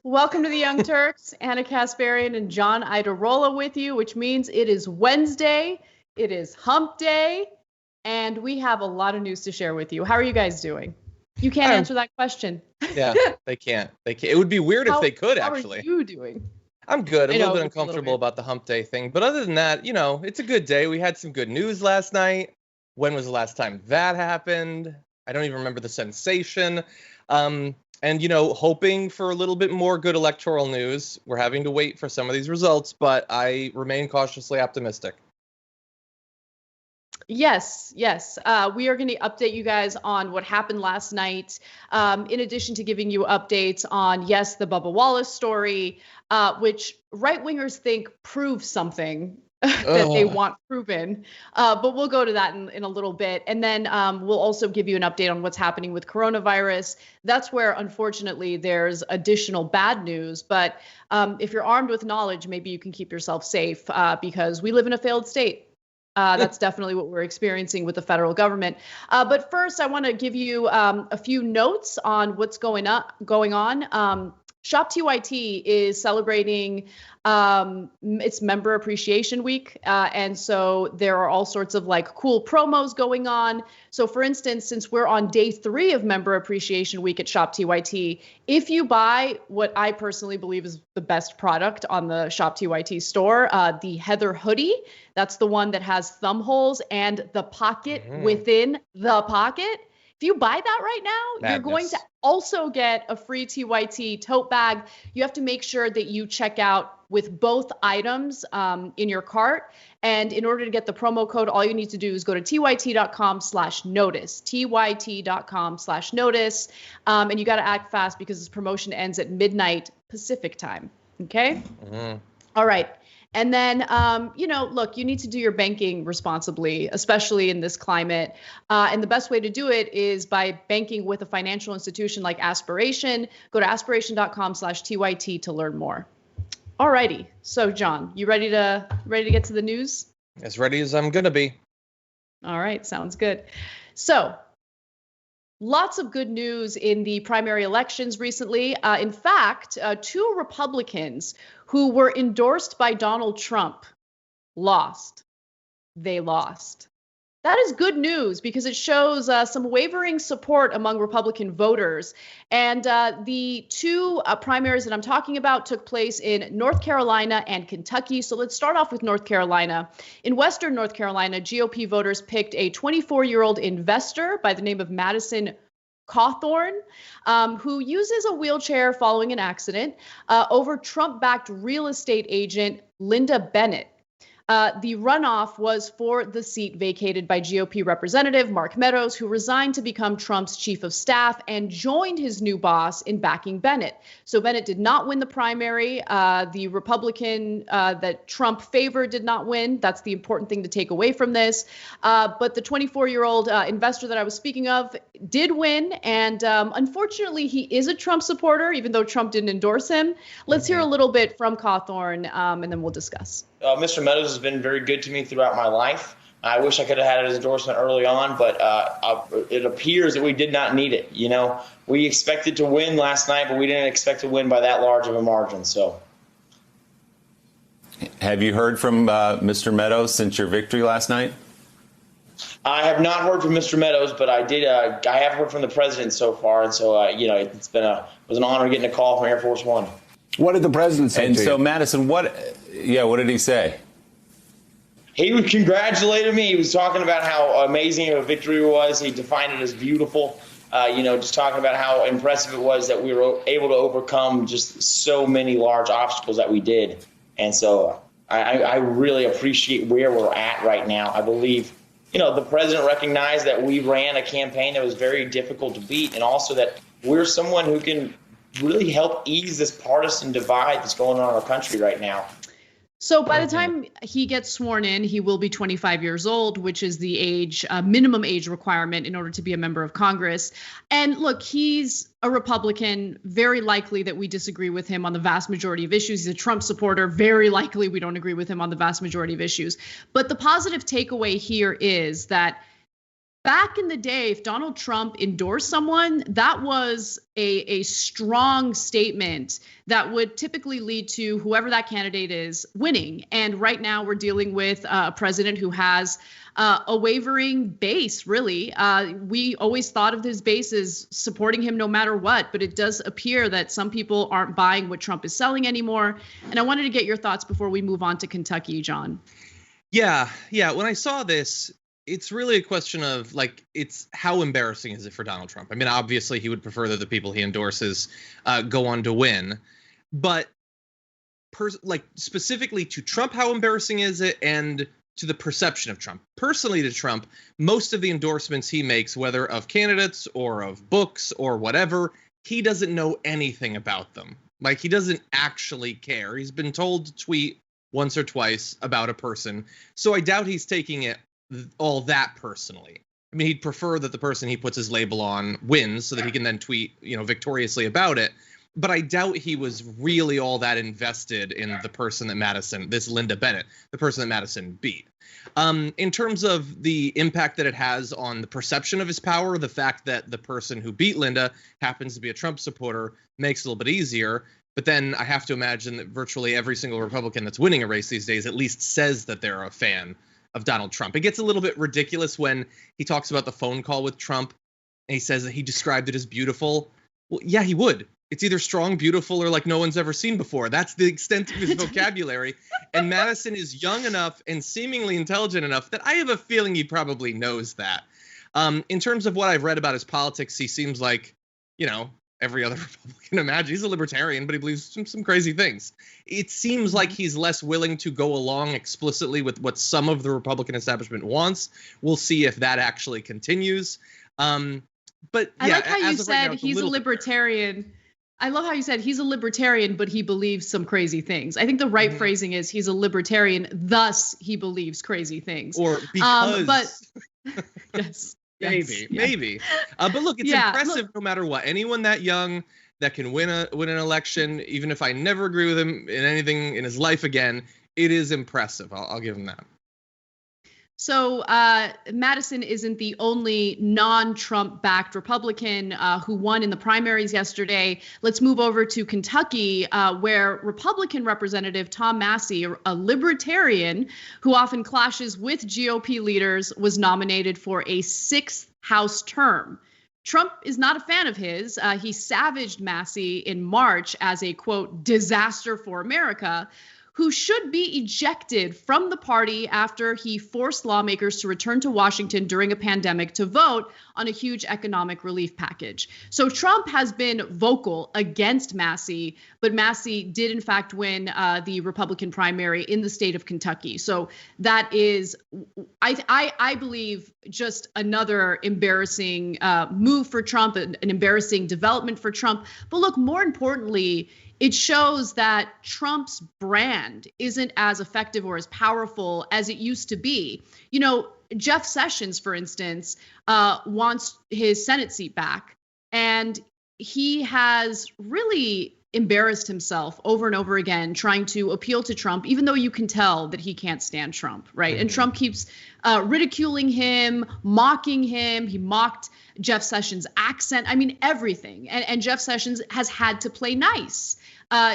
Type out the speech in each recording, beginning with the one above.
Welcome to the Young Turks. Ana Kasparian and John Iadarola with you, which means it is Wednesday, it is hump day, and we have a lot of news to share with you. How are you guys doing? You can't answer that question. Yeah, they can't. They can't. It would be weird if they could, actually. How are you doing? I'm good. I'm a little bit uncomfortable about the hump day thing. But other than that, you know, it's a good day. We had some good news last night. When was the last time that happened? I don't even remember the sensation. And, you know, hoping for a little bit more good electoral news. We're having to wait for some of these results, but I remain cautiously optimistic. Yes. We are going to update you guys on what happened last night, in addition to giving you updates on, yes, the Bubba Wallace story, which right-wingers think proves something that they want proven. But we'll go to that in a little bit. And then we'll also give you an update on what's happening with coronavirus. That's where, unfortunately, there's additional bad news. But if you're armed with knowledge, maybe you can keep yourself safe because we live in a failed state. That's definitely what we're experiencing with the federal government. But first, I want to give you a few notes on what's going on. Shop TYT is celebrating its Member Appreciation Week. And so there are all sorts of like cool promos going on. So for instance, since we're on day 3 of Member Appreciation Week at Shop TYT, if you buy what I personally believe is the best product on the Shop TYT store, the Heather hoodie, that's the one that has thumb holes and the pocket within the pocket. If you buy that right now, you're going to also get a free TYT tote bag. You have to make sure that you check out with both items in your cart. And in order to get the promo code, all you need to do is go to tyt.com/notice, tyt.com/notice. And you got to act fast because this promotion ends at midnight Pacific time. Okay? All right. And then, you know, look, you need to do your banking responsibly, especially in this climate. And the best way to do it is by banking with a financial institution like Aspiration. Go to aspiration.com/TYT to learn more. All righty. So, John, you ready to get to the news? As ready as I'm going to be. All right. Sounds good. So, lots of good news in the primary elections recently. In fact, 2 Republicans who were endorsed by Donald Trump lost. They lost. That is good news because it shows some wavering support among Republican voters. And the 2 primaries that I'm talking about took place in North Carolina and Kentucky. So let's start off with North Carolina. In Western North Carolina, GOP voters picked a 24-year-old investor by the name of Madison Cawthorn, who uses a wheelchair following an accident, over Trump-backed real estate agent Linda Bennett. The runoff was for the seat vacated by GOP Representative Mark Meadows, who resigned to become Trump's chief of staff and joined his new boss in backing Bennett. So Bennett did not win the primary. The Republican that Trump favored did not win. That's the important thing to take away from this. But the 24-year-old investor that I was speaking of did win. And unfortunately, he is a Trump supporter, even though Trump didn't endorse him. Let's hear a little bit from Cawthorn, and then we'll discuss. Mr. Meadows has been very good to me throughout my life. I wish I could have had his endorsement early on, but it appears that we did not need it. You know, we expected to win last night, but we didn't expect to win by that large of a margin. So, have you heard from Mr. Meadows since your victory last night? I have not heard from Mr. Meadows, but I did. I have heard from the president so far, and so you know, it was an honor getting a call from Air Force One. What did the president say? And so, Madison, what did he say? He congratulated me. He was talking about how amazing of a victory it was. He defined it as beautiful. You know, just talking about how impressive it was that we were able to overcome just so many large obstacles that we did. And so I really appreciate where we're at right now. I believe, you know, the president recognized that we ran a campaign that was very difficult to beat, and also that we're someone who can really help ease this partisan divide that's going on in our country right now. So by the time he gets sworn in, he will be 25 years old, which is the age, minimum age requirement in order to be a member of Congress. And look, he's a Republican. Very likely that we disagree with him on the vast majority of issues. He's a Trump supporter. Very likely we don't agree with him on the vast majority of issues. But the positive takeaway here is that back in the day, if Donald Trump endorsed someone, that was a strong statement that would typically lead to whoever that candidate is winning. And right now we're dealing with a president who has a wavering base, really. We always thought of his base as supporting him no matter what, but it does appear that some people aren't buying what Trump is selling anymore. And I wanted to get your thoughts before we move on to Kentucky, John. Yeah. When I saw this, it's really a question of, like, it's how embarrassing is it for Donald Trump? I mean, obviously he would prefer that the people he endorses go on to win, but specifically to Trump, how embarrassing is it? And to the perception of Trump. Personally to Trump, most of the endorsements he makes, whether of candidates or of books or whatever, he doesn't know anything about them. Like, he doesn't actually care. He's been told to tweet once or twice about a person. So I doubt he's taking it all that personally. I mean, he'd prefer that the person he puts his label on wins so that he can then tweet, victoriously about it. But I doubt he was really all that invested in the person that this Linda Bennett, the person that Madison beat. In terms of the impact that it has on the perception of his power, the fact that the person who beat Linda happens to be a Trump supporter makes it a little bit easier. But then I have to imagine that virtually every single Republican that's winning a race these days at least says that they're a fan of Donald Trump. It gets a little bit ridiculous when he talks about the phone call with Trump and he says that he described it as beautiful. Well, yeah, he would. It's either strong, beautiful, or like no one's ever seen before. That's the extent of his vocabulary. And Madison is young enough and seemingly intelligent enough that I have a feeling he probably knows that. In terms of what I've read about his politics, he seems like, every other Republican imagine. He's a libertarian, but he believes some crazy things. It seems like he's less willing to go along explicitly with what some of the Republican establishment wants. We'll see if that actually continues. But I like how you said he's a libertarian. I love how you said he's a libertarian, but he believes some crazy things. I think the right phrasing is he's a libertarian, thus he believes crazy things. Or because. But yes. Maybe. But look, it's impressive no matter what. Anyone that young that can win an election, even if I never agree with him in anything in his life again, it is impressive. I'll give him that. So Madison isn't the only non-Trump backed Republican who won in the primaries yesterday. Let's move over to Kentucky, where Republican Representative Tom Massey, a libertarian who often clashes with GOP leaders, was nominated for a 6th House term. Trump is not a fan of his. He savaged Massey in March as a, quote, disaster for America, who should be ejected from the party after he forced lawmakers to return to Washington during a pandemic to vote on a huge economic relief package. So Trump has been vocal against Massey, but Massey did in fact win the Republican primary in the state of Kentucky. So that is, I believe, just another embarrassing move for Trump, an embarrassing development for Trump. But look, more importantly, it shows that Trump's brand isn't as effective or as powerful as it used to be. Jeff Sessions, for instance, wants his Senate seat back, and he has really embarrassed himself over and over again trying to appeal to Trump, even though you can tell that he can't stand Trump, right? And Trump keeps ridiculing him, mocking him. He mocked Jeff Sessions' accent. I mean, everything. And Jeff Sessions has had to play nice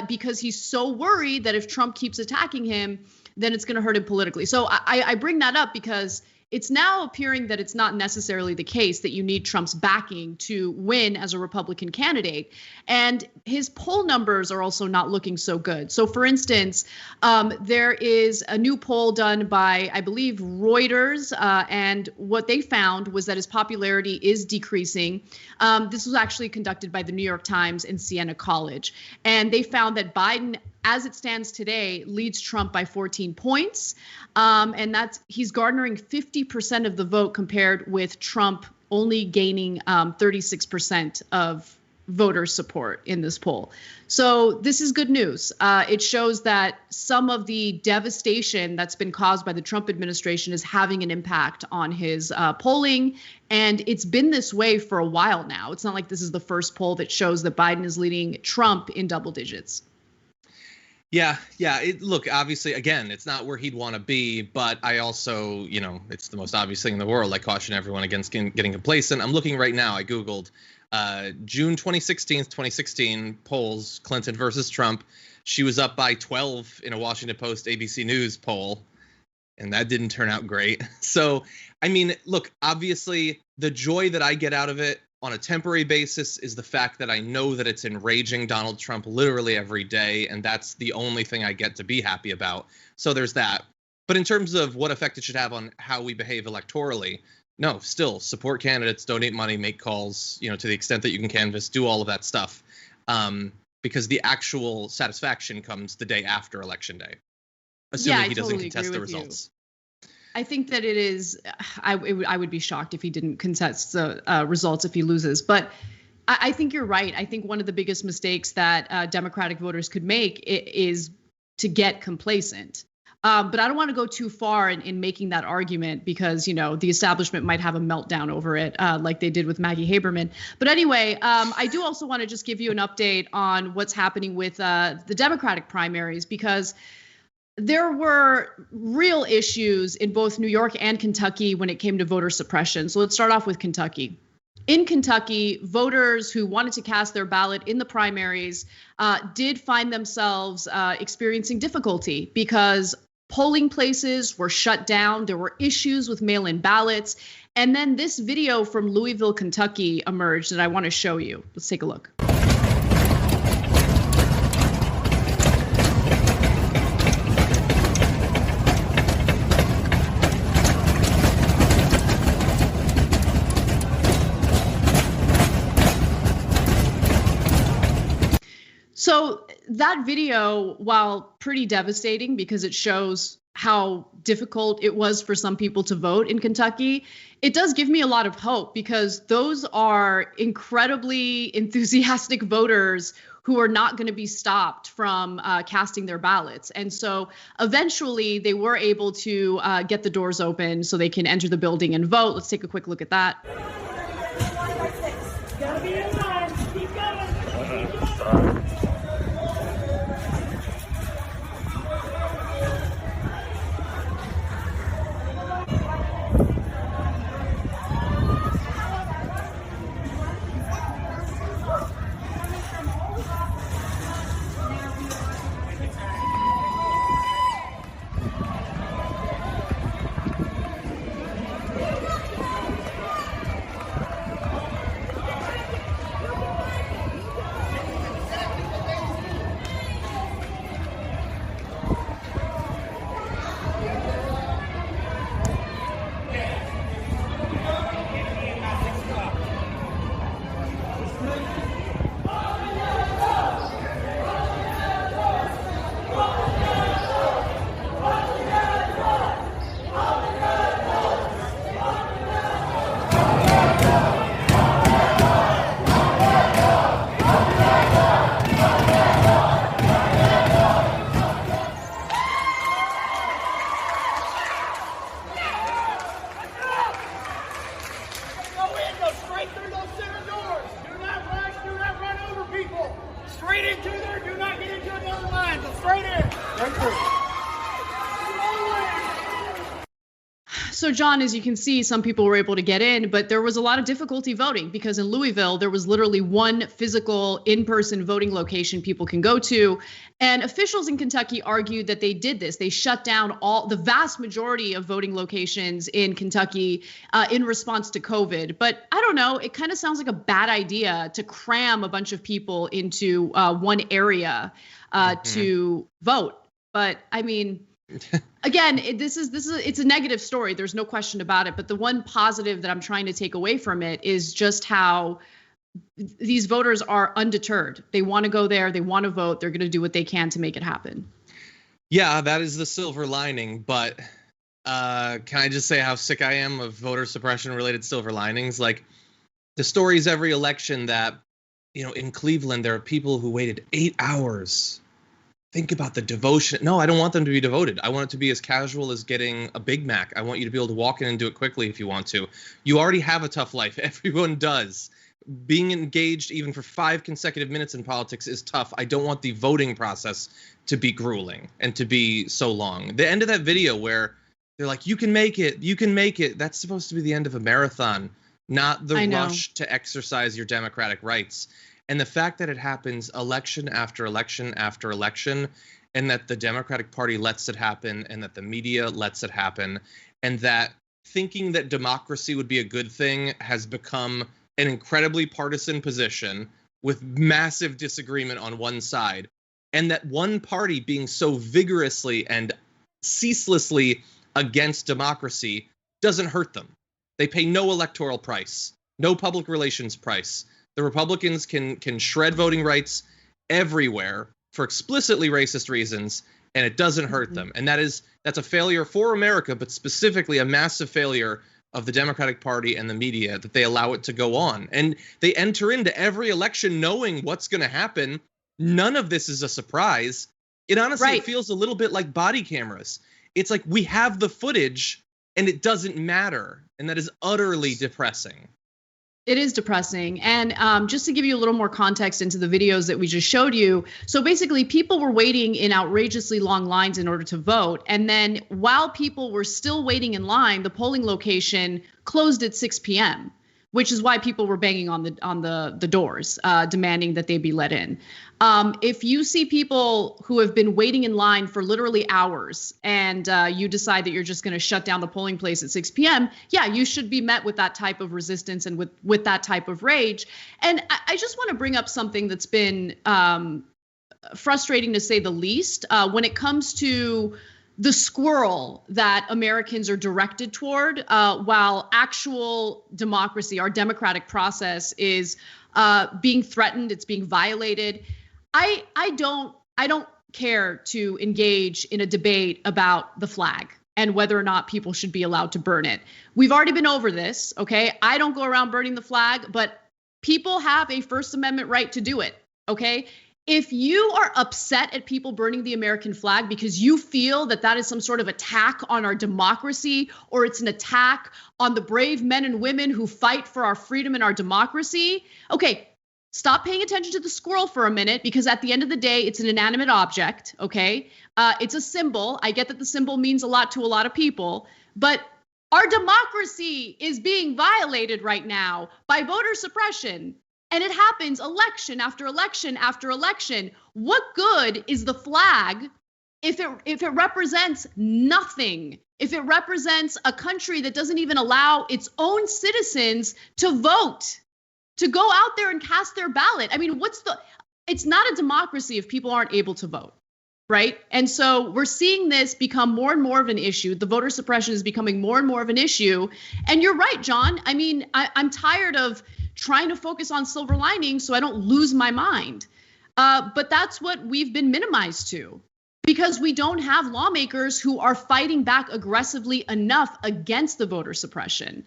because he's so worried that if Trump keeps attacking him, then it's going to hurt him politically. So I bring that up because it's now appearing that it's not necessarily the case that you need Trump's backing to win as a Republican candidate. And his poll numbers are also not looking so good. So, for instance, there is a new poll done by, I believe, Reuters. And what they found was that his popularity is decreasing. This was actually conducted by the New York Times and Siena College. And they found that Biden, as it stands today, leads Trump by 14 points. And he's garnering 50% of the vote compared with Trump only gaining 36% of voter support in this poll. So this is good news. It shows that some of the devastation that's been caused by the Trump administration is having an impact on his polling. And it's been this way for a while now. It's not like this is the first poll that shows that Biden is leading Trump in double digits. Yeah. Look, obviously, again, it's not where he'd want to be, but I also, it's the most obvious thing in the world. I caution everyone against getting complacent. I'm looking right now. I Googled June 2016 polls, Clinton versus Trump. She was up by 12 in a Washington Post ABC News poll, and that didn't turn out great. So, I mean, look, obviously, the joy that I get out of it on a temporary basis is the fact that I know that it's enraging Donald Trump literally every day, and that's the only thing I get to be happy about. So there's that. But in terms of what effect it should have on how we behave electorally, no, still support candidates, donate money, make calls, to the extent that you can canvass, do all of that stuff. Because the actual satisfaction comes the day after Election Day, assuming he doesn't contest the results. I think that it is. I would be shocked if he didn't contest the results if he loses. But I think you're right. I think one of the biggest mistakes that Democratic voters could make is to get complacent. But I don't want to go too far in making that argument because, the establishment might have a meltdown over it like they did with Maggie Haberman. But anyway, I do also want to just give you an update on what's happening with the Democratic primaries, because there were real issues in both New York and Kentucky when it came to voter suppression. So let's start off with Kentucky. In Kentucky, voters who wanted to cast their ballot in the primaries did find themselves experiencing difficulty because polling places were shut down. There were issues with mail-in ballots. And then this video from Louisville, Kentucky emerged that I want to show you. Let's take a look. So that video, while pretty devastating because it shows how difficult it was for some people to vote in Kentucky, it does give me a lot of hope because those are incredibly enthusiastic voters who are not going to be stopped from casting their ballots. And so eventually they were able to get the doors open so they can enter the building and vote. Let's take a quick look at that. Gotta be in line. Keep going. So, John, as you can see, some people were able to get in, but there was a lot of difficulty voting because in Louisville, there was literally one physical in-person voting location people can go to. And officials in Kentucky argued that they did this. They shut down the vast majority of voting locations in Kentucky in response to COVID. But I don't know, it kind of sounds like a bad idea to cram a bunch of people into one area to vote. But I mean, again, it's a negative story. There's no question about it. But the one positive that I'm trying to take away from it is just how these voters are undeterred. They want to go there. They want to vote. They're going to do what they can to make it happen. Yeah, that is the silver lining. But can I just say how sick I am of voter suppression related silver linings? Like the stories every election that, in Cleveland, there are people who waited 8 hours. Think about the devotion. No, I don't want them to be devoted. I want it to be as casual as getting a Big Mac. I want you to be able to walk in and do it quickly if you want to. You already have a tough life. Everyone does. being engaged even for 5 consecutive minutes in politics is tough. I don't want the voting process to be grueling and to be so long. The end of that video where they're like, you can make it, you can make it. That's supposed to be the end of a marathon, not the rush to exercise your democratic rights. And the fact that it happens election after election after election, and that the Democratic Party lets it happen, and that the media lets it happen, and that thinking that democracy would be a good thing has become an incredibly partisan position with massive disagreement on one side, and that one party being so vigorously and ceaselessly against democracy doesn't hurt them. They pay no electoral price, no public relations price. The Republicans can shred voting rights everywhere for explicitly racist reasons, and it doesn't hurt them. And that's a failure for America, but specifically a massive failure of the Democratic Party and the media, that they allow it to go on. And they enter into every election knowing what's going to happen. None of this is a surprise. It honestly feels a little bit like body cameras. It's like we have the footage and it doesn't matter. And that is utterly depressing. It is depressing. And just to give you a little more context into the videos that we just showed you. So basically, people were waiting in outrageously long lines in order to vote. And then while people were still waiting in line, the polling location closed at 6 p.m., which is why people were banging on the doors, demanding that they be let in. If you see people who have been waiting in line for literally hours and you decide that you're just going to shut down the polling place at 6 p.m., yeah, you should be met with that type of resistance and with that type of rage. And I just want to bring up something that's been frustrating, to say the least, when it comes to the squirrel that Americans are directed toward, while actual democracy, our democratic process, is being threatened, it's being violated. I don't care to engage in a debate about the flag and whether or not people should be allowed to burn it. We've already been over this, okay? I don't go around burning the flag, but people have a First Amendment right to do it, okay? If you are upset at people burning the American flag because you feel that that is some sort of attack on our democracy, or it's an attack on the brave men and women who fight for our freedom and our democracy, okay, stop paying attention to the squirrel for a minute, because at the end of the day, it's an inanimate object, okay? It's a symbol. I get that the symbol means a lot to a lot of people, but our democracy is being violated right now by voter suppression. And it happens election after election after election. What good is the flag if it represents nothing? If it represents a country that doesn't even allow its own citizens to vote, to go out there and cast their ballot? I mean, it's not a democracy if people aren't able to vote, right? And so we're seeing this become more and more of an issue. The voter suppression is becoming more and more of an issue. And you're right, John. I mean, I'm tired of trying to focus on silver linings so I don't lose my mind. But that's what we've been minimized to, because we don't have lawmakers who are fighting back aggressively enough against the voter suppression.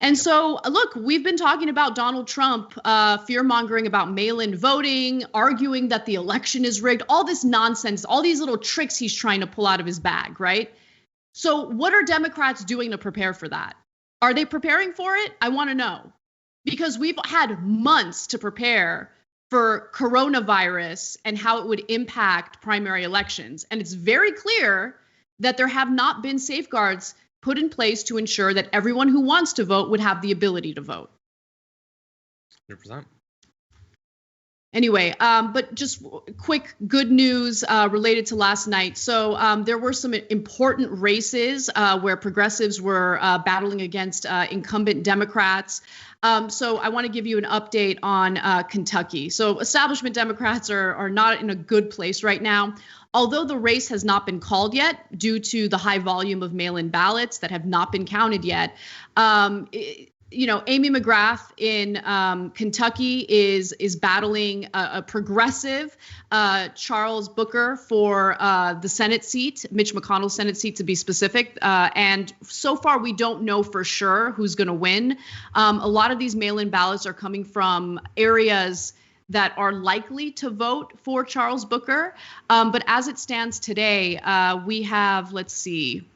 And so, look, we've been talking about Donald Trump fear-mongering about mail-in voting, arguing that the election is rigged, all this nonsense, all these little tricks he's trying to pull out of his bag, right? So what are Democrats doing to prepare for that? Are they preparing for it? I want to know. Because we've had months to prepare for coronavirus and how it would impact primary elections. And it's very clear that there have not been safeguards put in place to ensure that everyone who wants to vote would have the ability to vote. 100%. Anyway, but just quick good news related to last night. So there were some important races where progressives were battling against incumbent Democrats. So I want to give you an update on Kentucky. So establishment Democrats are not in a good place right now. Although the race has not been called yet due to the high volume of mail-in ballots that have not been counted yet, Amy McGrath in Kentucky is battling a progressive Charles Booker for the Senate seat, Mitch McConnell's Senate seat to be specific. And so far, we don't know for sure who's going to win. A lot of these mail-in ballots are coming from areas that are likely to vote for Charles Booker. But as it stands today, we have, let's see.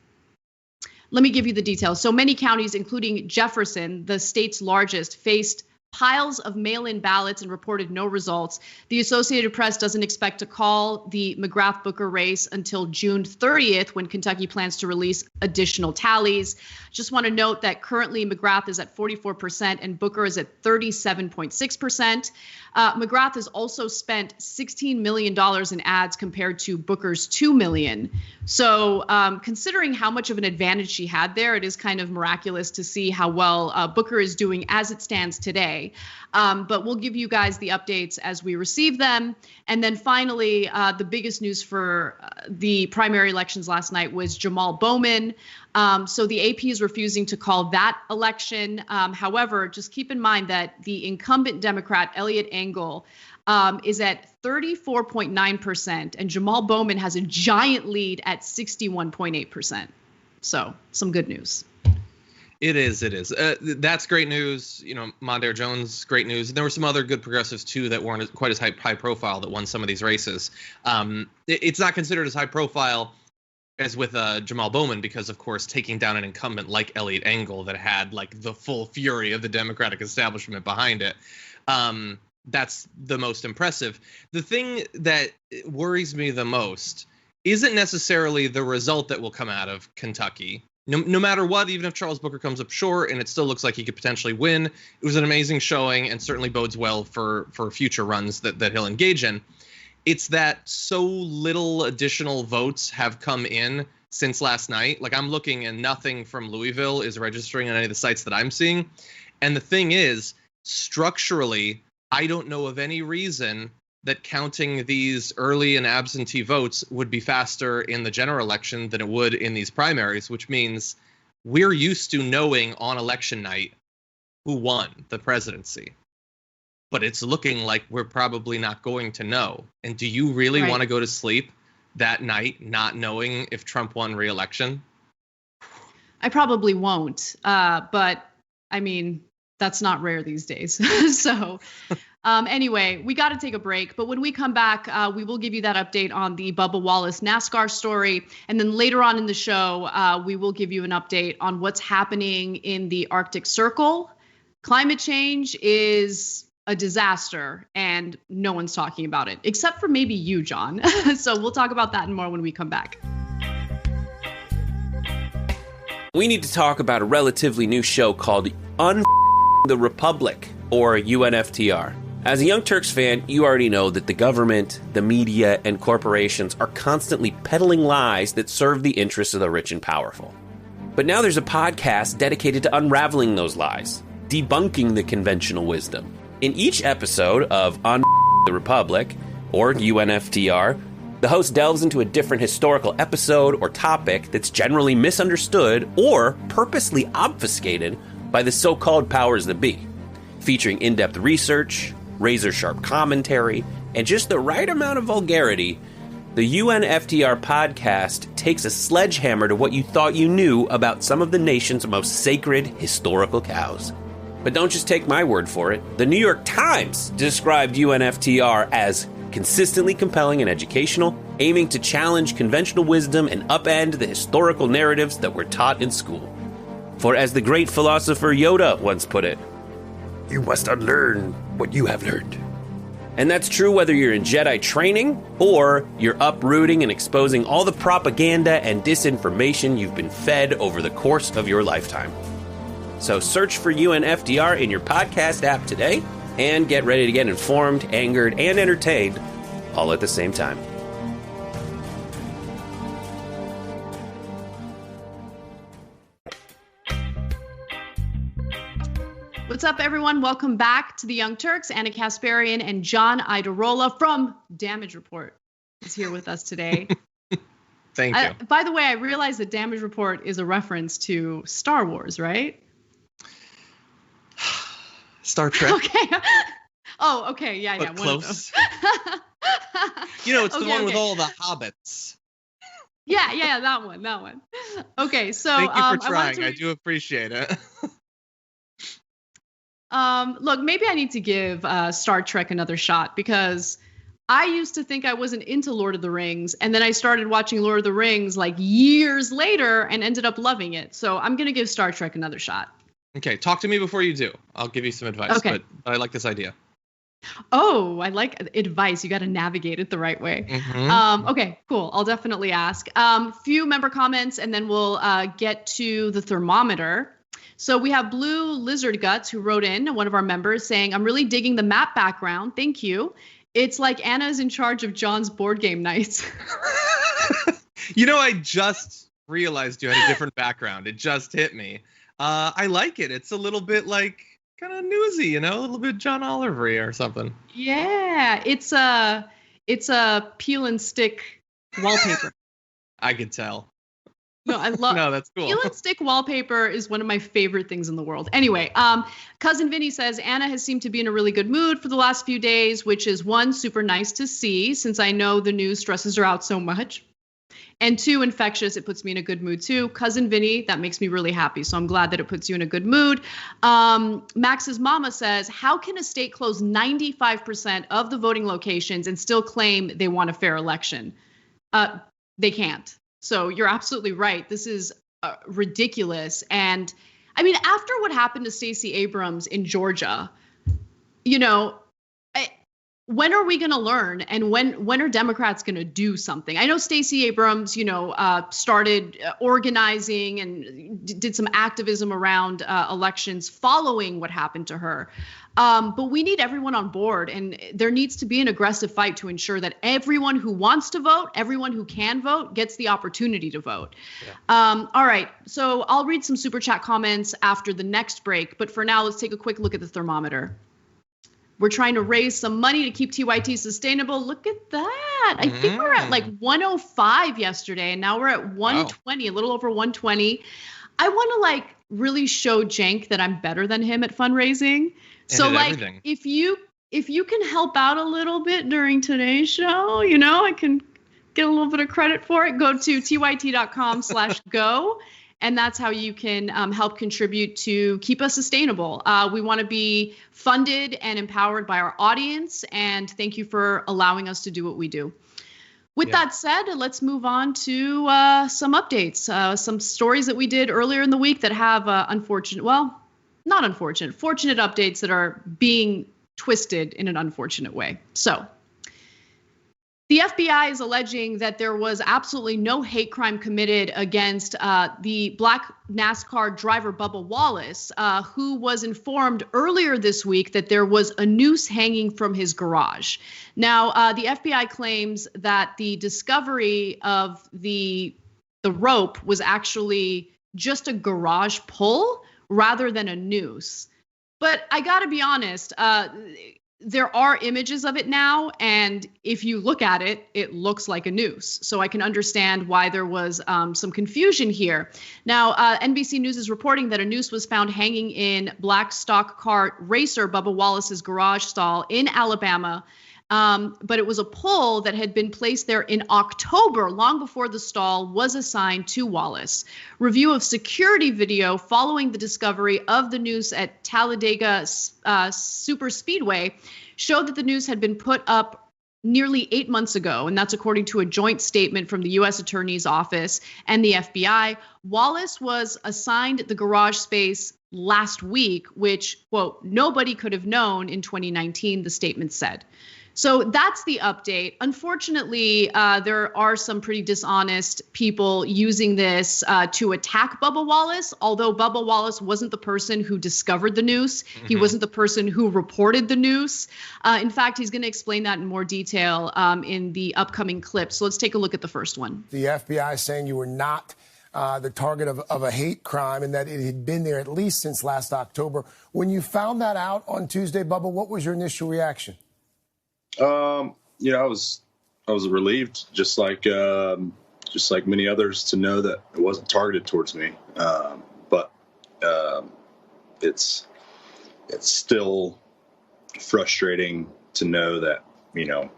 Let me give you the details. So many counties, including Jefferson, the state's largest, faced piles of mail-in ballots and reported no results. The Associated Press doesn't expect to call the McGrath-Booker race until June 30th, when Kentucky plans to release additional tallies. Just want to note that currently McGrath is at 44% and Booker is at 37.6%. McGrath has also spent $16 million in ads compared to Booker's $2 million. So considering how much of an advantage she had there, it is kind of miraculous to see how well Booker is doing as it stands today. But we'll give you guys the updates as we receive them. And then finally, the biggest news for the primary elections last night was Jamal Bowman. So the AP is refusing to call that election. However, just keep in mind that the incumbent Democrat, Eliot Engel, is at 34.9%, and Jamal Bowman has a giant lead at 61.8%. So some good news. It is. That's great news. You know, Mondaire Jones, great news. And there were some other good progressives, too, that weren't quite as high profile that won some of these races. It's not considered as high profile as with Jamal Bowman because, of course, taking down an incumbent like Eliot Engel that had like the full fury of the Democratic establishment behind it. That's the most impressive. The thing that worries me the most isn't necessarily the result that will come out of Kentucky. No matter what, even if Charles Booker comes up short and it still looks like he could potentially win, it was an amazing showing and certainly bodes well for future runs that he'll engage in. It's that so little additional votes have come in since last night. Like, I'm looking and nothing from Louisville is registering on any of the sites that I'm seeing. And the thing is, structurally, I don't know of any reason that counting these early and absentee votes would be faster in the general election than it would in these primaries, which means we're used to knowing on election night who won the presidency. But it's looking like we're probably not going to know. And do you really want to go to sleep that night not knowing if Trump won re-election? I probably won't. But I mean, that's not rare these days. So anyway, we got to take a break. But when we come back, we will give you that update on the Bubba Wallace NASCAR story. And then later on in the show, we will give you an update on what's happening in the Arctic Circle. Climate change is a disaster and no one's talking about it, except for maybe you, John. So we'll talk about that and more when we come back. We need to talk about a relatively new show called the Republic, or UNFTR. As a Young Turks fan, you already know that the government, the media, and corporations are constantly peddling lies that serve the interests of the rich and powerful. But now there's a podcast dedicated to unraveling those lies, debunking the conventional wisdom. In each episode of the Republic, or UNFTR, the host delves into a different historical episode or topic that's generally misunderstood or purposely obfuscated by the so-called powers that be, featuring in-depth research, razor-sharp commentary, and just the right amount of vulgarity. The UNFTR podcast takes a sledgehammer to what you thought you knew about some of the nation's most sacred historical cows. But don't just take my word for it. The New York Times described UNFTR as consistently compelling and educational, aiming to challenge conventional wisdom and upend the historical narratives that were taught in school. For as the great philosopher Yoda once put it, you must unlearn what you have learned. And that's true whether you're in Jedi training or you're uprooting and exposing all the propaganda and disinformation you've been fed over the course of your lifetime. So search for UNFTR in your podcast app today and get ready to get informed, angered, and entertained all at the same time. What's up, everyone? Welcome back to the Young Turks. Ana Kasparian and John Iadarola from Damage Report is here with us today. Thank you. By the way, I realize that Damage Report is a reference to Star Wars, right? Star Trek. Okay. Oh, okay. Yeah. But close. It's the one with all the hobbits. Yeah, that one. Okay, so thank you for trying. I do appreciate it. Look, maybe I need to give Star Trek another shot because I used to think I wasn't into Lord of the Rings, and then I started watching Lord of the Rings like years later and ended up loving it. So I'm gonna give Star Trek another shot. Okay, talk to me before you do. I'll give you some advice, Okay. but I like this idea. Oh, I like advice. You got to navigate it the right way. Okay, cool. I'll definitely ask. Few member comments, and then we'll get to the thermometer. So we have Blue Lizard Guts, who wrote in, one of our members, saying, I'm really digging the map background. Thank you. It's like Anna is in charge of John's board game nights. I just realized you had a different background. It just hit me. I like it. It's a little bit like kind of newsy, a little bit John Oliver-y or something. Yeah, it's a peel and stick wallpaper. I could tell. No, I love. No, that's cool. Peel and stick wallpaper is one of my favorite things in the world. Anyway, cousin Vinny says Anna has seemed to be in a really good mood for the last few days, which is one, super nice to see since I know the news stresses her out so much. And two, infectious. It puts me in a good mood too. Cousin Vinny, that makes me really happy. So I'm glad that it puts you in a good mood. Max's mama says, how can a state close 95% of the voting locations and still claim they want a fair election? They can't. So you're absolutely right. This is ridiculous. And I mean, after what happened to Stacey Abrams in Georgia, when are we going to learn? And when are Democrats going to do something? I know Stacey Abrams, started organizing and did some activism around elections following what happened to her. But we need everyone on board, and there needs to be an aggressive fight to ensure that everyone who wants to vote, everyone who can vote, gets the opportunity to vote. Yeah. All right. So I'll read some super chat comments after the next break. But for now, let's take a quick look at the thermometer. We're trying to raise some money to keep TYT sustainable. Look at that. I think we're at like 105 yesterday, and now we're at 120, a little over 120. I want to really show Cenk that I'm better than him at fundraising. So everything. if you can help out a little bit during today's show, I can get a little bit of credit for it. Go to tyt.com/go. And that's how you can help contribute to keep us sustainable. We want to be funded and empowered by our audience. And thank you for allowing us to do what we do. With that said, let's move on to some updates, some stories that we did earlier in the week that have fortunate updates that are being twisted in an unfortunate way. So the FBI is alleging that there was absolutely no hate crime committed against the black NASCAR driver Bubba Wallace, who was informed earlier this week that there was a noose hanging from his garage. Now, the FBI claims that the discovery of the rope was actually just a garage pull rather than a noose. But I got to be honest, there are images of it now, and if you look at it, it looks like a noose. So I can understand why there was some confusion here. Now, NBC News is reporting that a noose was found hanging in black stock car racer Bubba Wallace's garage stall in Alabama. But it was a pull that had been placed there in October, long before the stall was assigned to Wallace. Review of security video following the discovery of the noose at Talladega Super Speedway showed that the noose had been put up nearly 8 months ago, and that's according to a joint statement from the U.S. Attorney's Office and the FBI. Wallace was assigned the garage space last week, which, quote, nobody could have known in 2019, the statement said. So that's the update. Unfortunately, there are some pretty dishonest people using this to attack Bubba Wallace, although Bubba Wallace wasn't the person who discovered the noose. Mm-hmm. He wasn't the person who reported the noose. In fact, he's going to explain that in more detail in the upcoming clip. So let's take a look at the first one. The FBI saying you were not the target of a hate crime and that it had been there at least since last October. When you found that out on Tuesday, Bubba, what was your initial reaction? I was relieved, just like many others, to know that it wasn't targeted towards me. But it's still frustrating to know that,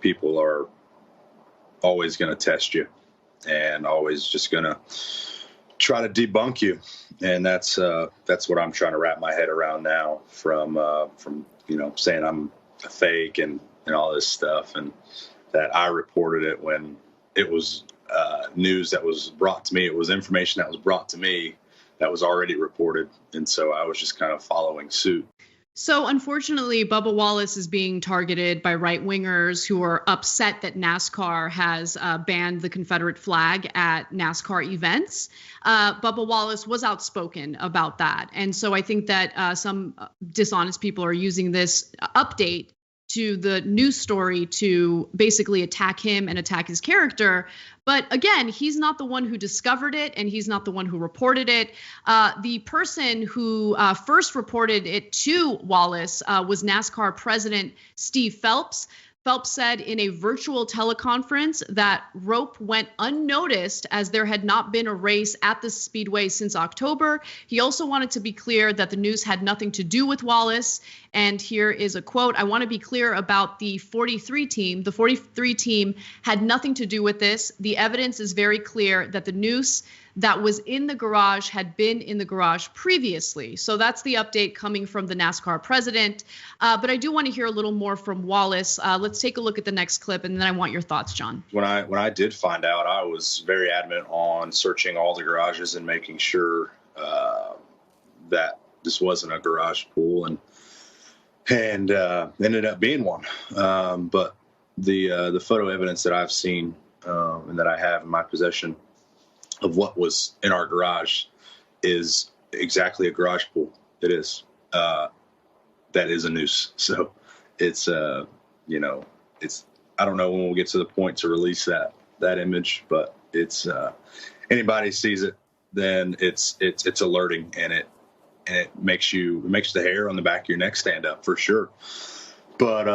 people are always going to test you and always just going to try to debunk you. And that's what I'm trying to wrap my head around now from saying I'm a fake and all this stuff, and that I reported it when it was news that was brought to me. It was information that was brought to me that was already reported. And so I was just kind of following suit. So unfortunately, Bubba Wallace is being targeted by right-wingers who are upset that NASCAR has banned the Confederate flag at NASCAR events. Bubba Wallace was outspoken about that. And so I think that some dishonest people are using this update to the news story to basically attack him and attack his character. But again, he's not the one who discovered it, and he's not the one who reported it. The person who first reported it to Wallace was NASCAR President Steve Phelps. Phelps said in a virtual teleconference that rope went unnoticed as there had not been a race at the speedway since October. He also wanted to be clear that the news had nothing to do with Wallace. And here is a quote: "I want to be clear about the 43 team. The 43 team had nothing to do with this. The evidence is very clear that the noose that was in the garage had been in the garage previously." So that's the update coming from the NASCAR president. But I do want to hear a little more from Wallace. Let's take a look at the next clip, and then I want your thoughts, John. When I did find out, I was very adamant on searching all the garages and making sure that this wasn't a garage pool, and ended up being one. But the photo evidence that I've seen and that I have in my possession of what was in our garage is exactly a garage pool. It is. That is a noose. So it's, it's, I don't know when we'll get to the point to release that image, but it's, anybody sees it, then it's alerting, and it makes the hair on the back of your neck stand up for sure. But,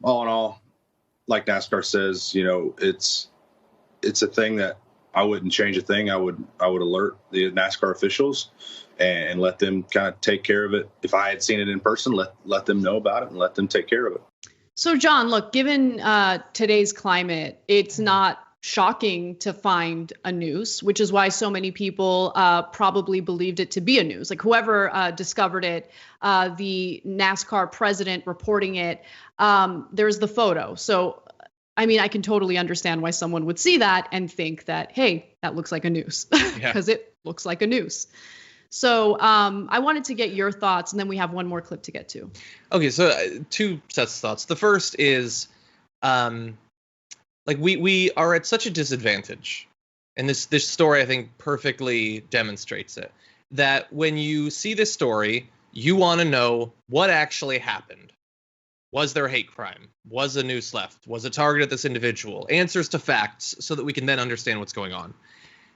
all in all, like NASCAR says, it's a thing that I wouldn't change a thing. I would alert the NASCAR officials and let them kind of take care of it. If I had seen it in person, let them know about it and let them take care of it. So, John, look, given today's climate, it's not shocking to find a noose, which is why so many people probably believed it to be a noose. Like whoever discovered it, the NASCAR president reporting it, there's the photo. So, I mean, I can totally understand why someone would see that and think that, hey, that looks like a noose, because it looks like a noose. So I wanted to get your thoughts, and then we have one more clip to get to. Okay, so two sets of thoughts. The first is, we are at such a disadvantage, and this story, I think, perfectly demonstrates it, that when you see this story, you want to know what actually happened. Was there a hate crime? Was a noose left? Was it targeted at this individual? Answers to facts so that we can then understand what's going on.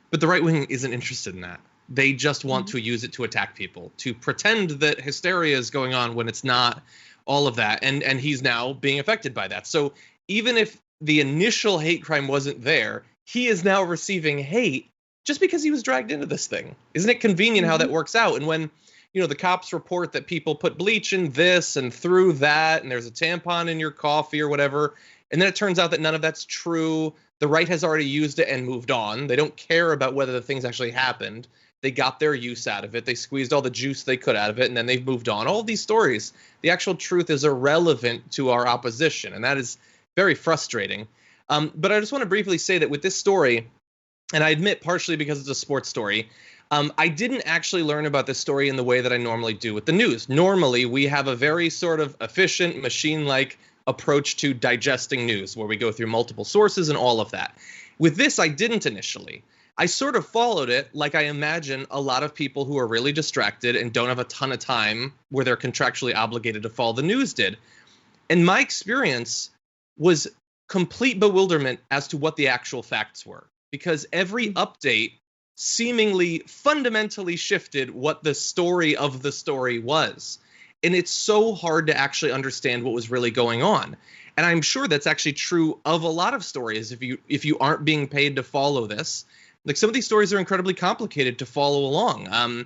But the right wing isn't interested in that. They just want to use it to attack people, to pretend that hysteria is going on when it's not all of that. And he's now being affected by that. So even if the initial hate crime wasn't there, he is now receiving hate just because he was dragged into this thing. Isn't it convenient how that works out? And when the cops report that people put bleach in this and threw that, and there's a tampon in your coffee or whatever, and then it turns out that none of that's true. The right has already used it and moved on. They don't care about whether the things actually happened. They got their use out of it. They squeezed all the juice they could out of it, and then they've moved on. All of these stories, the actual truth is irrelevant to our opposition, and that is very frustrating. But I just want to briefly say that with this story, and I admit partially because it's a sports story, I didn't actually learn about this story in the way that I normally do with the news. Normally, we have a very sort of efficient, machine-like approach to digesting news, where we go through multiple sources and all of that. With this, I didn't initially. I sort of followed it like I imagine a lot of people who are really distracted and don't have a ton of time where they're contractually obligated to follow the news did. And my experience was complete bewilderment as to what the actual facts were, because every update seemingly fundamentally shifted what the story of the story was. And it's so hard to actually understand what was really going on. And I'm sure that's actually true of a lot of stories. If you aren't being paid to follow this, like some of these stories are incredibly complicated to follow along.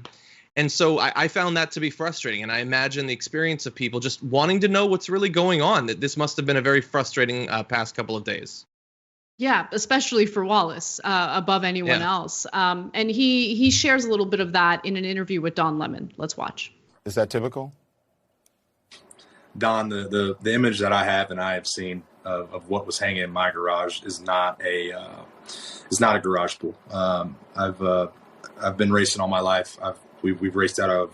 And so I found that to be frustrating. And I imagine the experience of people just wanting to know what's really going on, that this must have been a very frustrating past couple of days. Yeah, especially for Wallace, above anyone else. And he shares a little bit of that in an interview with Don Lemon. Let's watch. Is that typical? Don, the image that I have and I have seen of what was hanging in my garage is not a garage pool. I've I've been racing all my life. We've raced out of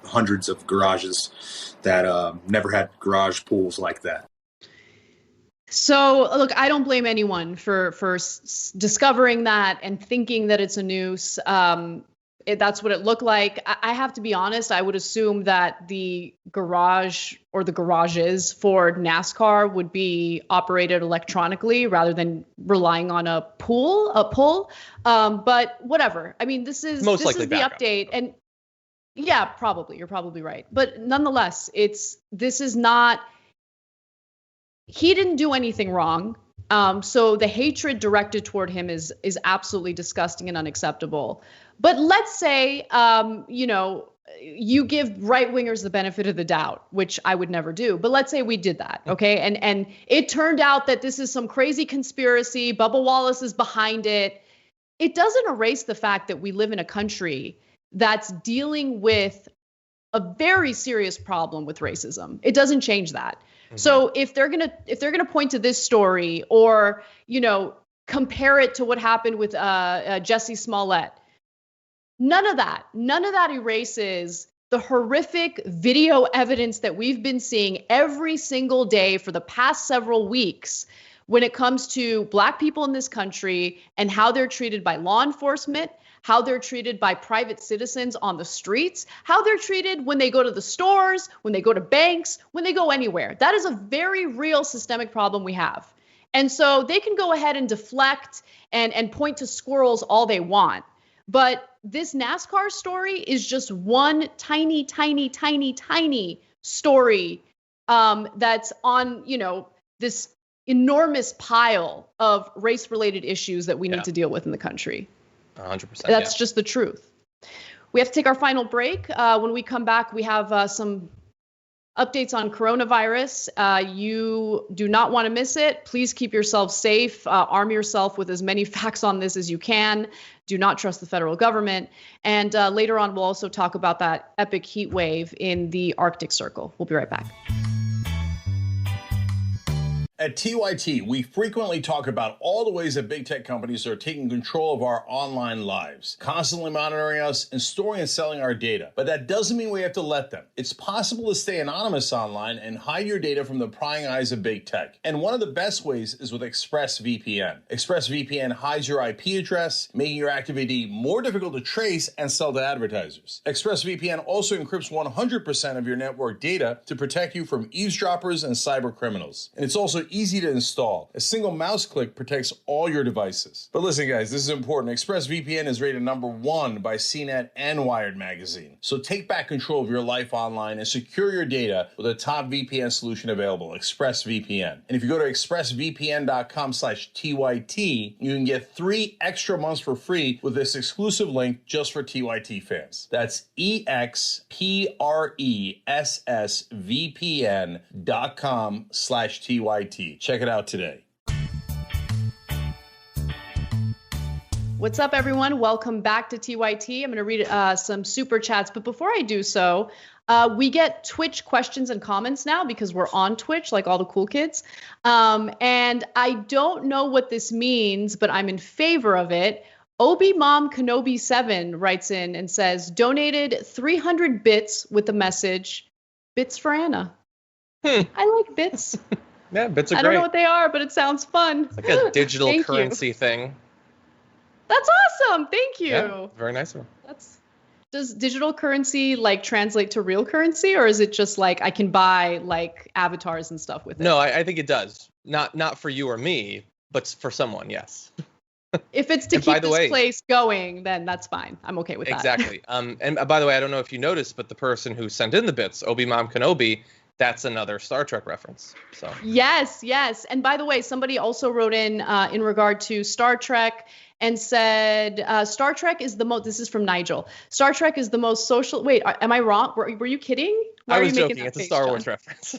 hundreds of garages that never had garage pools like that. So, look, I don't blame anyone for discovering that and thinking that it's a noose. That's what it looked like. I have to be honest. I would assume that the garage or the garages for NASCAR would be operated electronically rather than relying on a pull. But whatever. I mean, this is the update, and yeah, probably you're probably right. But nonetheless, this is not. He didn't do anything wrong. So the hatred directed toward him is absolutely disgusting and unacceptable. But let's say, you give right wingers the benefit of the doubt, which I would never do. But let's say we did that. OK, and it turned out that this is some crazy conspiracy. Bubba Wallace is behind it. It doesn't erase the fact that we live in a country that's dealing with a very serious problem with racism. It doesn't change that. So if they're gonna point to this story or compare it to what happened with Jussie Smollett, none of that erases the horrific video evidence that we've been seeing every single day for the past several weeks when it comes to Black people in this country and how they're treated by law enforcement, how they're treated by private citizens on the streets, how they're treated when they go to the stores, when they go to banks, when they go anywhere. That is a very real systemic problem we have. And so they can go ahead and deflect and point to squirrels all they want. But this NASCAR story is just one tiny, tiny, tiny, tiny story that's on, this enormous pile of race-related issues that we need to deal with in the country. 100%. That's just the truth. We have to take our final break. When we come back, we have some updates on coronavirus. You do not want to miss it. Please keep yourself safe. Arm yourself with as many facts on this as you can. Do not trust the federal government. And later on, we'll also talk about that epic heat wave in the Arctic Circle. We'll be right back. At TYT, we frequently talk about all the ways that big tech companies are taking control of our online lives, constantly monitoring us and storing and selling our data. But that doesn't mean we have to let them. It's possible to stay anonymous online and hide your data from the prying eyes of big tech. And one of the best ways is with ExpressVPN. ExpressVPN hides your IP address, making your activity more difficult to trace and sell to advertisers. ExpressVPN also encrypts 100% of your network data to protect you from eavesdroppers and cyber criminals. And it's also easy to install. A single mouse click protects all your devices. But listen, guys, this is important. ExpressVPN is rated #1 by CNET and Wired magazine. So take back control of your life online and secure your data with a top VPN solution available, ExpressVPN. And if you go to expressvpn.com/TYT, you can get 3 extra months for free with this exclusive link just for TYT fans. That's expressvpn.com/TYT. Check it out today. What's up, everyone? Welcome back to TYT. I'm going to read some super chats, but before I do so, we get Twitch questions and comments now because we're on Twitch like all the cool kids. And I don't know what this means, but I'm in favor of it. Obi Mom Kenobi 7 writes in and says, donated 300 bits with the message, bits for Anna. I like bits. Yeah, bits are great. I don't know what they are, but it sounds fun. It's like a digital currency thing. That's awesome. Thank you. Yeah, very nice one. Does digital currency like translate to real currency, or is it just like I can buy like avatars and stuff with it? No, I think it does. Not for you or me, but for someone, yes. If it's to keep this place going, then that's fine. I'm okay with that. Exactly. And by the way, I don't know if you noticed, but the person who sent in the bits, Obi Mom Kenobi, that's another Star Trek reference. So yes. And by the way, somebody also wrote in regard to Star Trek and said Star Trek is the most. This is from Nigel. Star Trek is the most social. Wait, am I wrong? Were you kidding? I was joking. It's a Star Wars reference.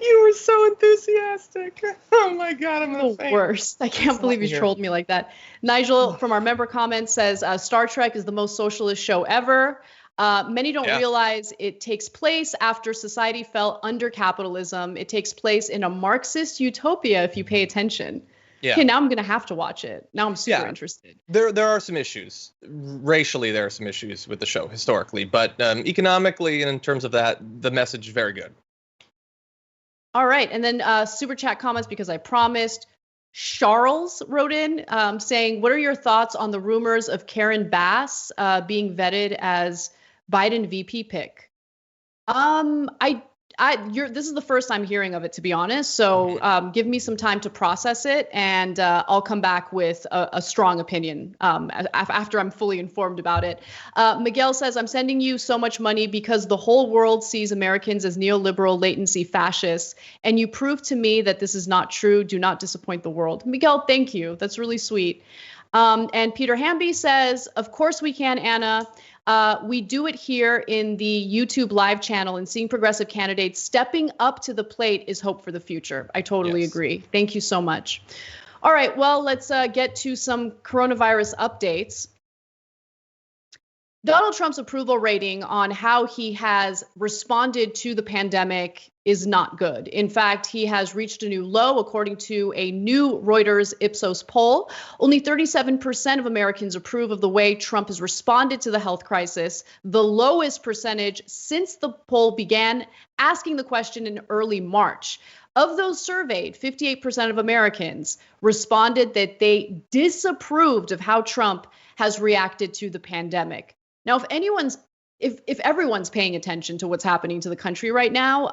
You were so enthusiastic. Oh my God, I'm the worst. I can't believe you trolled me like that. Nigel from our member comments says Star Trek is the most socialist show ever. Many don't realize it takes place after society fell under capitalism. It takes place in a Marxist utopia if you pay attention. Yeah. Okay, now I'm gonna have to watch it. Now I'm super interested. There are some issues. Racially, there are some issues with the show historically, but economically and in terms of that, the message is very good. All right, and then super chat comments, because I promised. Charles wrote in saying, "What are your thoughts on the rumors of Karen Bass being vetted as Biden VP pick?" This is the first I'm hearing of it, to be honest. So give me some time to process it, and I'll come back with a strong opinion after I'm fully informed about it. Miguel says, "I'm sending you so much money because the whole world sees Americans as neoliberal latency fascists, and you prove to me that this is not true. Do not disappoint the world." Miguel, thank you. That's really sweet. And Peter Hamby says, "Of course we can, Anna. We do it here in the YouTube live channel, and seeing progressive candidates stepping up to the plate is hope for the future." I totally agree. Thank you so much. All right, well, let's get to some coronavirus updates. Donald Trump's approval rating on how he has responded to the pandemic is not good. In fact, he has reached a new low, according to a new Reuters Ipsos poll. Only 37% of Americans approve of the way Trump has responded to the health crisis, the lowest percentage since the poll began asking the question in early March. Of those surveyed, 58% of Americans responded that they disapproved of how Trump has reacted to the pandemic. Now, if everyone's paying attention to what's happening to the country right now,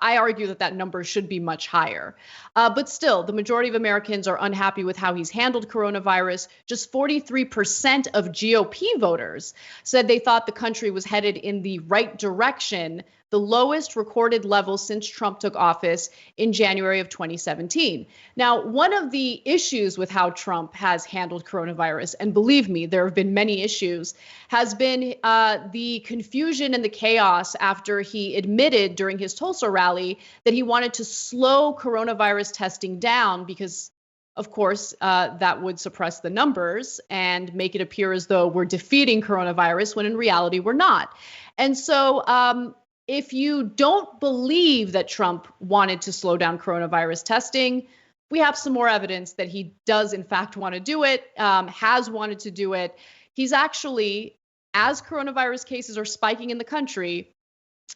I argue that number should be much higher. But still, the majority of Americans are unhappy with how he's handled coronavirus. Just 43% of GOP voters said they thought the country was headed in the right direction, the lowest recorded level since Trump took office in January of 2017. Now, one of the issues with how Trump has handled coronavirus, and believe me, there have been many issues, has been the confusion and the chaos after he admitted during his Tulsa rally that he wanted to slow coronavirus testing down because, of course, that would suppress the numbers and make it appear as though we're defeating coronavirus when in reality we're not. And so if you don't believe that Trump wanted to slow down coronavirus testing, we have some more evidence that he does, in fact, want to do it, has wanted to do it. He's actually, as coronavirus cases are spiking in the country,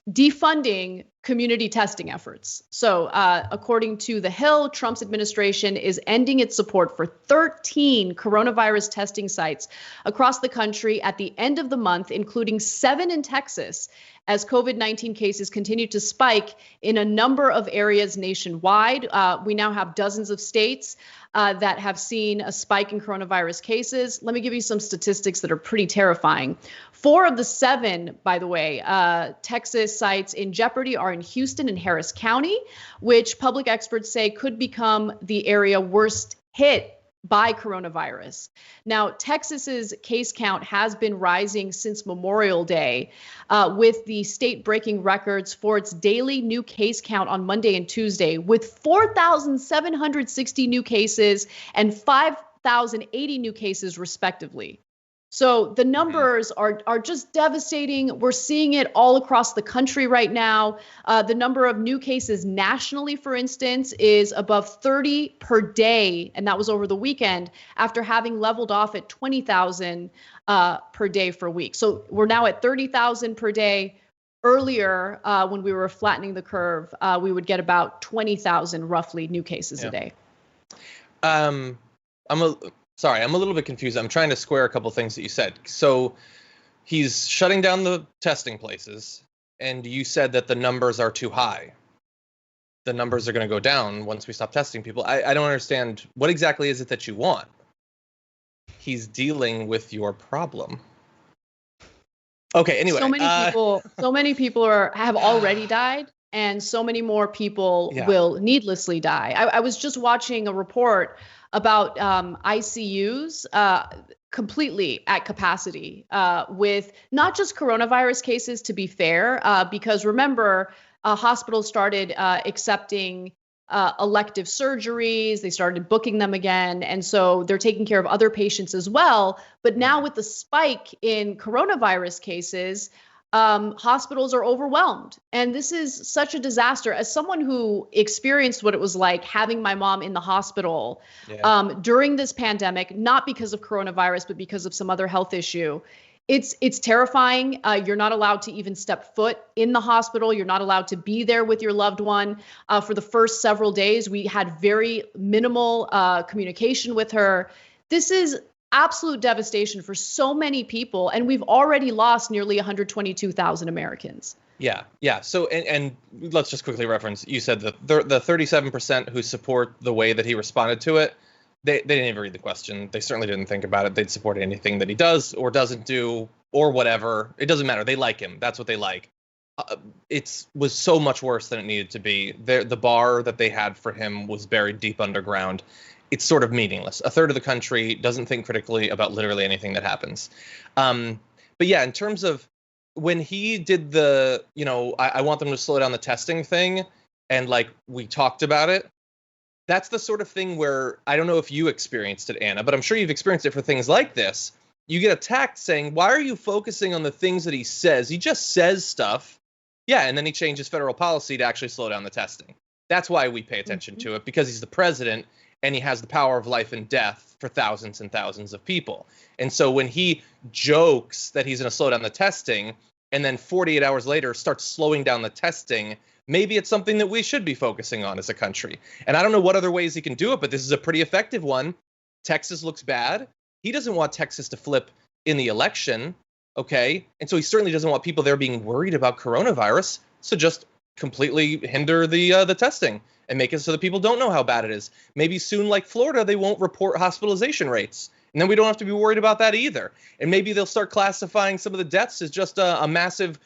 defunding community testing efforts. So according to The Hill, Trump's administration is ending its support for 13 coronavirus testing sites across the country at the end of the month, including 7 in Texas, as COVID-19 cases continue to spike in a number of areas nationwide. We now have dozens of states that have seen a spike in coronavirus cases. Let me give you some statistics that are pretty terrifying. 4 of the 7, by the way, Texas sites in jeopardy are in Houston and Harris County, which public experts say could become the area worst hit by coronavirus. Now, Texas's case count has been rising since Memorial Day, with the state breaking records for its daily new case count on Monday and Tuesday, with 4,760 new cases and 5,080 new cases, respectively. So the numbers are just devastating. We're seeing it all across the country right now. The number of new cases nationally, for instance, is above 30 per day. And that was over the weekend after having leveled off at 20,000 per day for a week. So we're now at 30,000 per day. Earlier, when we were flattening the curve, we would get about 20,000 roughly new cases a day. Sorry, I'm a little bit confused. I'm trying to square a couple things that you said. So he's shutting down the testing places, and you said that the numbers are too high. The numbers are going to go down once we stop testing people. I don't understand. What exactly is it that you want? He's dealing with your problem. Okay, anyway. So many people have already died, and so many more people will needlessly die. I was just watching a report about ICUs completely at capacity with not just coronavirus cases, to be fair, because remember, hospitals started accepting elective surgeries. They started booking them again. And so they're taking care of other patients as well. But now with the spike in coronavirus cases, hospitals are overwhelmed. And this is such a disaster. As someone who experienced what it was like having my mom in the hospital during this pandemic, not because of coronavirus, but because of some other health issue, it's terrifying. You're not allowed to even step foot in the hospital. You're not allowed to be there with your loved one. For the first several days, we had very minimal communication with her. This is absolute devastation for so many people. And we've already lost nearly 122,000 Americans. Yeah. So, and let's just quickly reference, you said that the 37% who support the way that he responded to it, they didn't even read the question. They certainly didn't think about it. They'd support anything that he does or doesn't do or whatever. It doesn't matter. They like him. That's what they like. It was so much worse than it needed to be. The bar that they had for him was buried deep underground. It's sort of meaningless. A third of the country doesn't think critically about literally anything that happens. But yeah, in terms of when he did the, I want them to slow down the testing thing, and like we talked about it, that's the sort of thing where, I don't know if you experienced it, Anna, but I'm sure you've experienced it for things like this. You get attacked saying, why are you focusing on the things that he says? He just says stuff. Yeah, and then he changes federal policy to actually slow down the testing. That's why we pay attention to it, because he's the president and he has the power of life and death for thousands and thousands of people. And so when he jokes that he's going to slow down the testing and then 48 hours later starts slowing down the testing, maybe it's something that we should be focusing on as a country. And I don't know what other ways he can do it, but this is a pretty effective one. Texas looks bad. He doesn't want Texas to flip in the election, okay? And so he certainly doesn't want people there being worried about coronavirus. So just completely hinder the testing and make it so that people don't know how bad it is. Maybe soon, like Florida, they won't report hospitalization rates. And then we don't have to be worried about that either. And maybe they'll start classifying some of the deaths as just a massive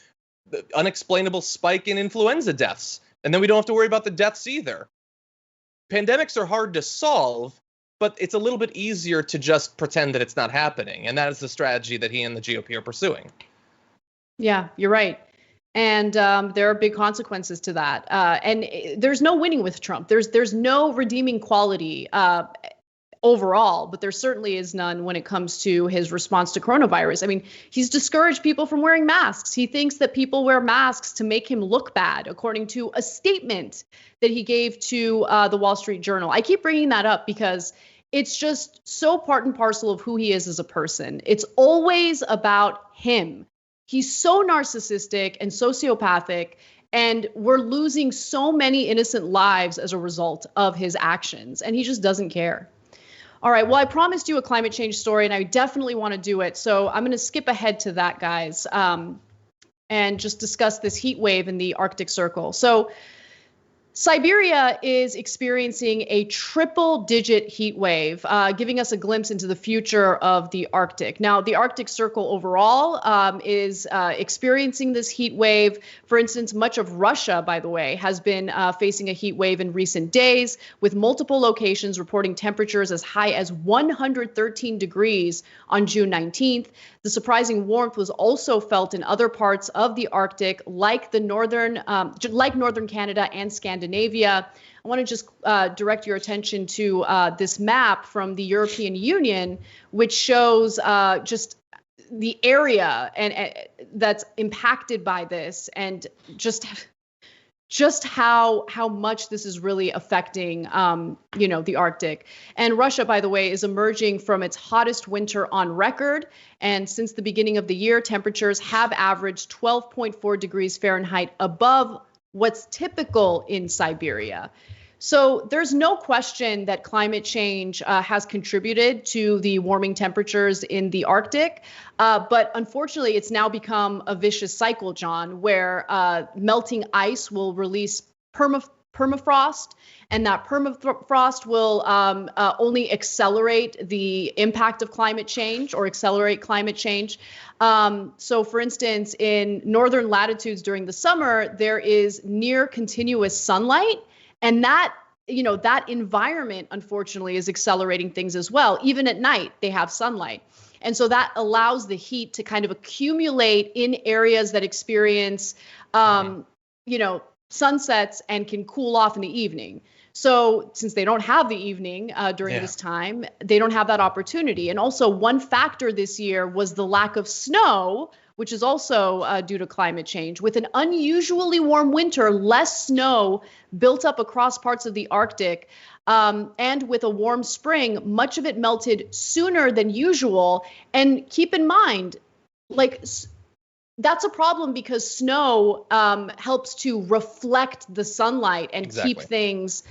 unexplainable spike in influenza deaths. And then we don't have to worry about the deaths either. Pandemics are hard to solve, but it's a little bit easier to just pretend that it's not happening. And that is the strategy that he and the GOP are pursuing. Yeah, you're right. And there are big consequences to that. And there's no winning with Trump. There's no redeeming quality overall, but there certainly is none when it comes to his response to coronavirus. I mean, he's discouraged people from wearing masks. He thinks that people wear masks to make him look bad, according to a statement that he gave to the Wall Street Journal. I keep bringing that up because it's just so part and parcel of who he is as a person. It's always about him. He's so narcissistic and sociopathic, and we're losing so many innocent lives as a result of his actions, and he just doesn't care. All right, well, I promised you a climate change story, and I definitely want to do it. So I'm going to skip ahead to that, guys, and just discuss this heat wave in the Arctic Circle. So Siberia is experiencing a triple-digit heat wave, giving us a glimpse into the future of the Arctic. Now, the Arctic Circle overall is experiencing this heat wave. For instance, much of Russia, by the way, has been facing a heat wave in recent days, with multiple locations reporting temperatures as high as 113 degrees on June 19th. The surprising warmth was also felt in other parts of the Arctic, like northern Canada and Scandinavia. I want to just direct your attention to this map from the European Union, which shows just the area and that's impacted by this, and just how much this is really affecting, the Arctic. And Russia, by the way, is emerging from its hottest winter on record. And since the beginning of the year, temperatures have averaged 12.4 degrees Fahrenheit above what's typical in Siberia. So there's no question that climate change has contributed to the warming temperatures in the Arctic. But unfortunately, it's now become a vicious cycle, John, where melting ice will release permafrost, and that permafrost will only accelerate the impact of climate change or accelerate climate change. So, for instance, in northern latitudes during the summer, there is near continuous sunlight. And that environment, unfortunately, is accelerating things as well. Even at night, they have sunlight. And so that allows the heat to kind of accumulate in areas that experience, sunsets and can cool off in the evening. So since they don't have the evening during this time, they don't have that opportunity. And also one factor this year was the lack of snow, which is also due to climate change. With an unusually warm winter, less snow built up across parts of the Arctic, and with a warm spring, much of it melted sooner than usual. And keep in mind, like, that's a problem because snow helps to reflect the sunlight and keep things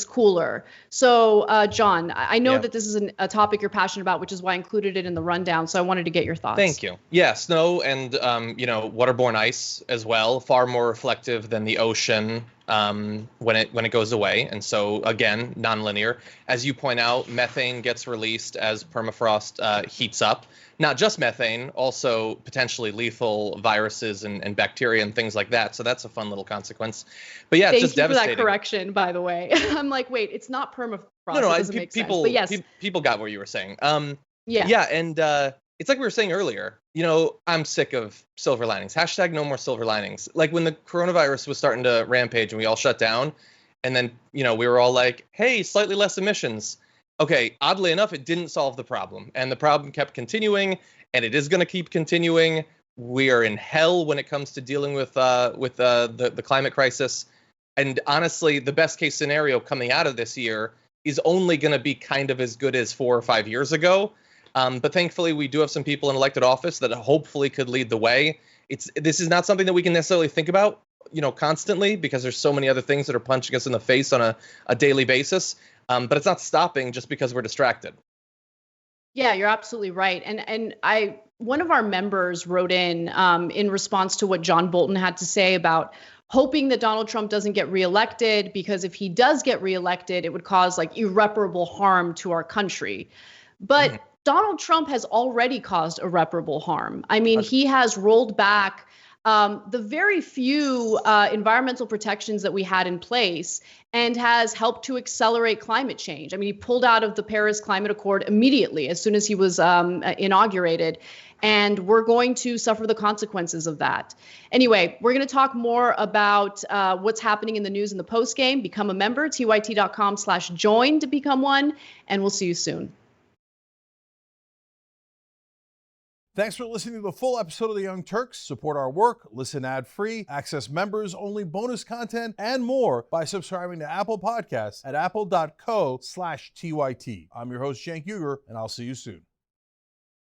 cooler. So, John, I know that this is a topic you're passionate about, which is why I included it in the rundown. So I wanted to get your thoughts. Thank you. Yeah, snow and waterborne ice as well, far more reflective than the ocean when it goes away. And so again, nonlinear. As you point out, methane gets released as permafrost heats up. Not just methane, also potentially lethal viruses and bacteria and things like that. So that's a fun little consequence. But yeah, it's just devastating. Thank you for that correction, by the way. I'm like, wait, it's not permafrost. No, it doesn't make sense. But yes, people got what you were saying. Yeah, and it's like we were saying earlier. I'm sick of silver linings. # no more silver linings. Like when the coronavirus was starting to rampage and we all shut down, and then we were all like, hey, slightly less emissions. Okay, oddly enough, it didn't solve the problem, and the problem kept continuing, and it is going to keep continuing. We are in hell when it comes to dealing with the climate crisis, and honestly, the best case scenario coming out of this year is only going to be kind of as good as 4 or 5 years ago. But thankfully, we do have some people in elected office that hopefully could lead the way. This is not something that we can necessarily think about, constantly, because there's so many other things that are punching us in the face on a daily basis. But it's not stopping just because we're distracted. Yeah, you're absolutely right. And one of our members wrote in response to what John Bolton had to say about hoping that Donald Trump doesn't get reelected, because if he does get reelected, it would cause like irreparable harm to our country. But Donald Trump has already caused irreparable harm. I mean, he has rolled back the very few environmental protections that we had in place and has helped to accelerate climate change. I mean, he pulled out of the Paris Climate Accord immediately as soon as he was inaugurated. And we're going to suffer the consequences of that. Anyway, we're going to talk more about what's happening in the news in the post game. Become a member, tyt.com/join to become one. And we'll see you soon. Thanks for listening to the full episode of the Young Turks. Support our work, listen ad-free, access members-only bonus content, and more by subscribing to Apple Podcasts at apple.co/TYT. I'm your host, Cenk Uygur, and I'll see you soon.